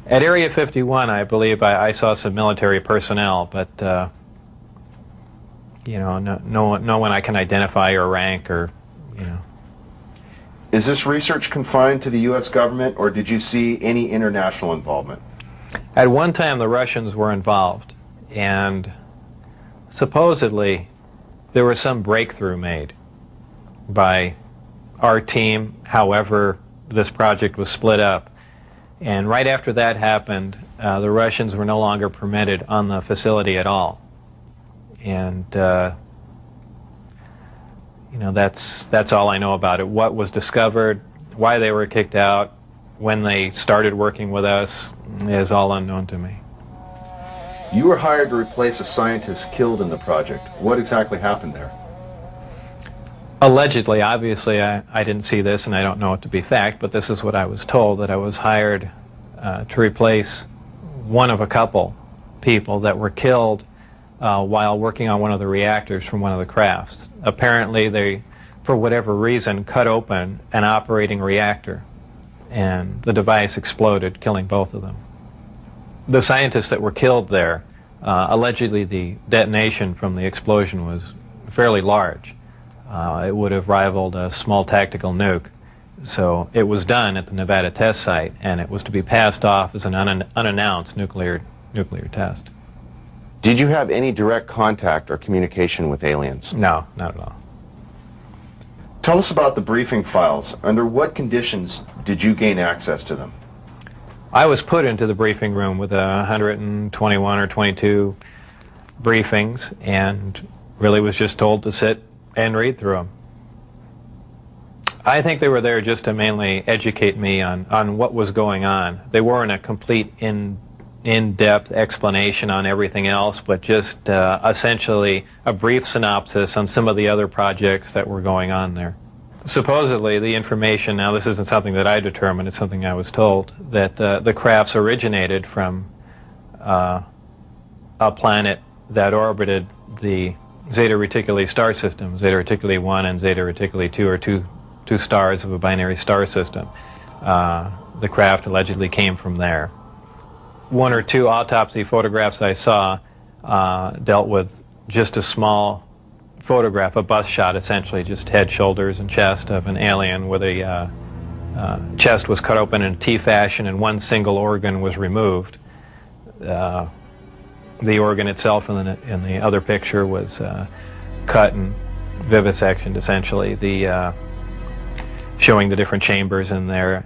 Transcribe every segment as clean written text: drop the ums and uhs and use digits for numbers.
At Area 51, I believe I saw some military personnel, but you know, no one I can identify or rank or, you know. Is this research confined to the U.S. government, or did you see any international involvement? At one time, the Russians were involved, and supposedly there was some breakthrough made by our team, however this project was split up. And right after that happened, the Russians were no longer permitted on the facility at all. And you know, that's all I know about it. What was discovered, why they were kicked out, when they started working with us is all unknown to me. You were hired to replace a scientist killed in the project. What exactly happened there? Allegedly, obviously, I didn't see this and I don't know it to be fact, but this is what I was told, that I was hired to replace one of a couple people that were killed while working on one of the reactors from one of the crafts. Apparently, they, for whatever reason, cut open an operating reactor, and the device exploded, killing both of them. The scientists that were killed there, allegedly the detonation from the explosion was fairly large. It would have rivaled a small tactical nuke. So it was done at the Nevada test site, and it was to be passed off as an unannounced nuclear test. Did you have any direct contact or communication with aliens? No, not at all. Tell us about the briefing files. Under what conditions did you gain access to them? I was put into the briefing room with 121 or 22 briefings, and really was just told to sit and read through them. I think they were there just to mainly educate me on what was going on. They weren't a complete in-depth explanation on everything else, but just essentially a brief synopsis on some of the other projects that were going on there. Supposedly, the information, now this isn't something that I determined, it's something I was told, that the crafts originated from a planet that orbited the Zeta Reticuli star system. Zeta Reticuli 1 and Zeta Reticuli 2 are two stars of a binary star system. The craft allegedly came from there. One or two autopsy photographs I saw dealt with just a small photograph, a bust shot essentially, just head, shoulders, and chest of an alien where the chest was cut open in a T fashion and one single organ was removed. The organ itself in the other picture was cut and vivisectioned essentially. Showing the different chambers in there.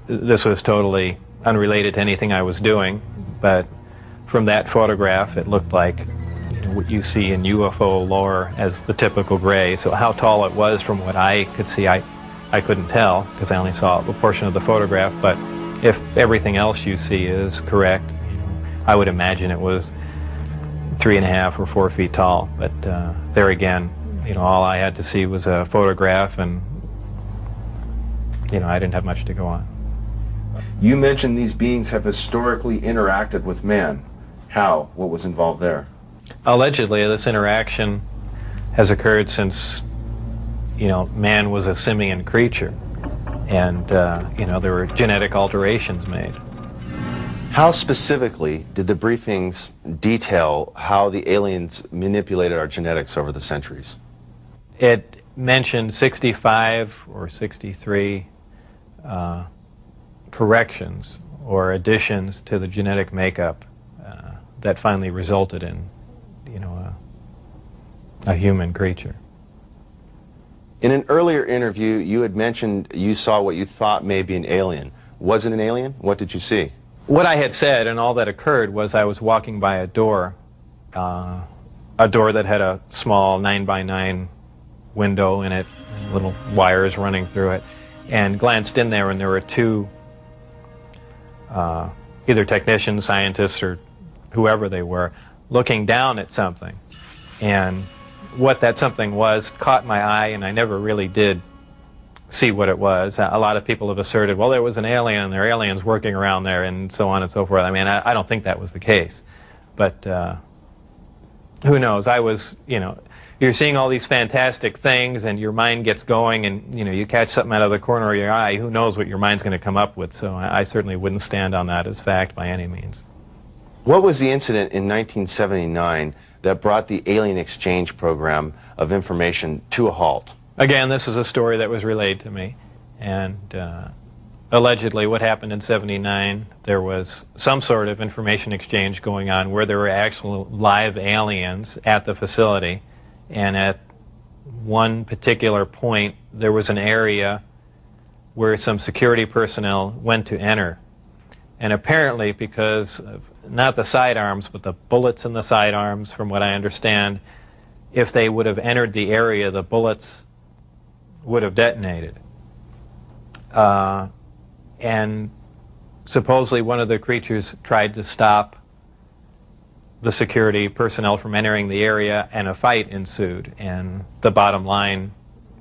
This was totally unrelated to anything I was doing, but from that photograph it looked like, you know, what you see in UFO lore as the typical gray. So how tall it was from what I could see, I couldn't tell because I only saw a portion of the photograph, but if everything else you see is correct, you know, I would imagine it was 3.5 or 4 feet tall. But there again, you know, all I had to see was a photograph, and you know, I didn't have much to go on. You mentioned these beings have historically interacted with man. How? What was involved there? Allegedly, this interaction has occurred since, you know, man was a simian creature, and you know, there were genetic alterations made. How specifically did the briefings detail how the aliens manipulated our genetics over the centuries? It mentioned 65 or 63 corrections or additions to the genetic makeup that finally resulted in, you know, a human creature. In an earlier interview, you had mentioned you saw what you thought may be an alien. Was it an alien? What did you see? What I had said and all that occurred was I was walking by a door that had a small 9x9 window in it, little wires running through it, and glanced in there, and there were two either technicians, scientists, or whoever they were, looking down at something. And what that something was caught my eye, and I never really did see what it was. A lot of people have asserted, well, there was an alien, there are aliens working around there, and so on and so forth. I mean, I don't think that was the case. But who knows? I was, you know, you're seeing all these fantastic things, and your mind gets going, and you catch something out of the corner of your eye. Who knows what your mind's going to come up with? So I certainly wouldn't stand on that as fact by any means. What was the incident in 1979 that brought the alien exchange program of information to a halt? Again, this was a story that was relayed to me, and allegedly what happened in '79, there was some sort of information exchange going on where there were actual live aliens at the facility, and at one particular point there was an area where some security personnel went to enter, and apparently because of not the sidearms but the bullets in the sidearms, from what I understand, if they would have entered the area, the bullets would have detonated. And supposedly one of the creatures tried to stop the security personnel from entering the area, and a fight ensued. And the bottom line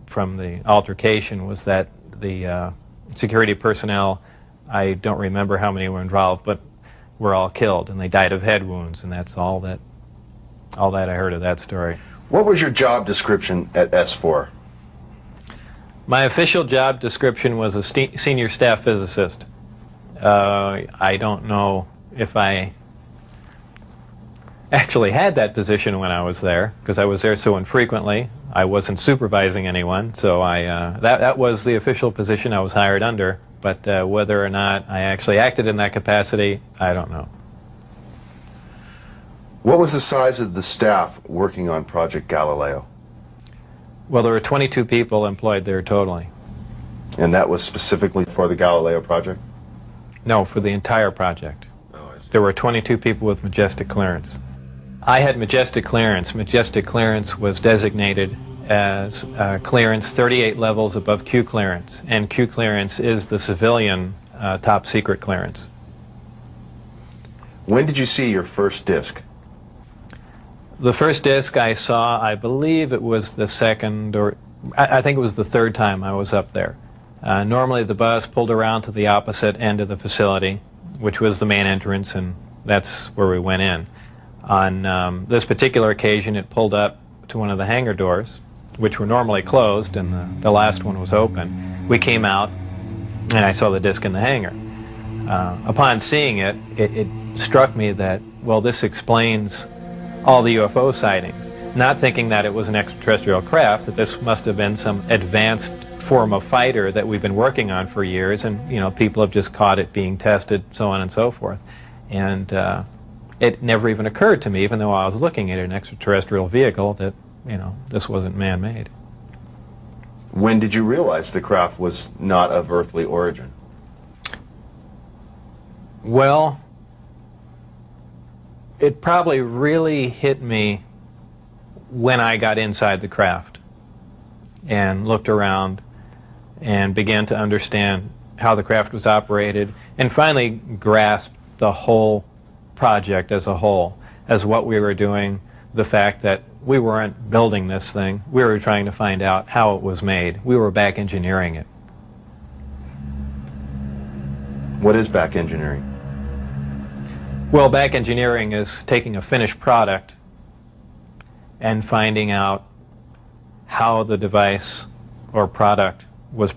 from the altercation was that the security personnel, I don't remember how many were involved, but were all killed, and they died of head wounds, and that's all that I heard of that story. What was your job description at S4? My official job description was a senior staff physicist. I don't know if I actually had that position when I was there, because I was there so infrequently. I wasn't supervising anyone, so that was the official position I was hired under. But whether or not I actually acted in that capacity, I don't know. What was the size of the staff working on Project Galileo? Well, there were 22 people employed there totally. And that was specifically for the Galileo project? No, for the entire project. Oh, I see. There were 22 people with Majestic clearance. I had Majestic clearance. Majestic clearance was designated as clearance 38 levels above Q clearance, and Q clearance is the civilian top secret clearance. When did you see your first disc? The first disc I saw, I believe it was the second, or I think it was the third time I was up there. Normally the bus pulled around to the opposite end of the facility, which was the main entrance, and that's where we went in. On this particular occasion, it pulled up to one of the hangar doors, which were normally closed, and the last one was open. We came out, and I saw the disc in the hangar. Upon seeing it, it struck me that, well, this explains all the UFO sightings, not thinking that it was an extraterrestrial craft, that this must have been some advanced form of fighter that we've been working on for years, and people have just caught it being tested, so on and so forth. And it never even occurred to me, even though I was looking at an extraterrestrial vehicle, that this wasn't man-made. When did you realize the craft was not of earthly origin? Well, it probably really hit me when I got inside the craft and looked around and began to understand how the craft was operated, and finally grasped the whole project as a whole, as what we were doing, the fact that we weren't building this thing, we were trying to find out how it was made. We were back engineering it. What is back engineering? Well, back engineering is taking a finished product and finding out how the device or product was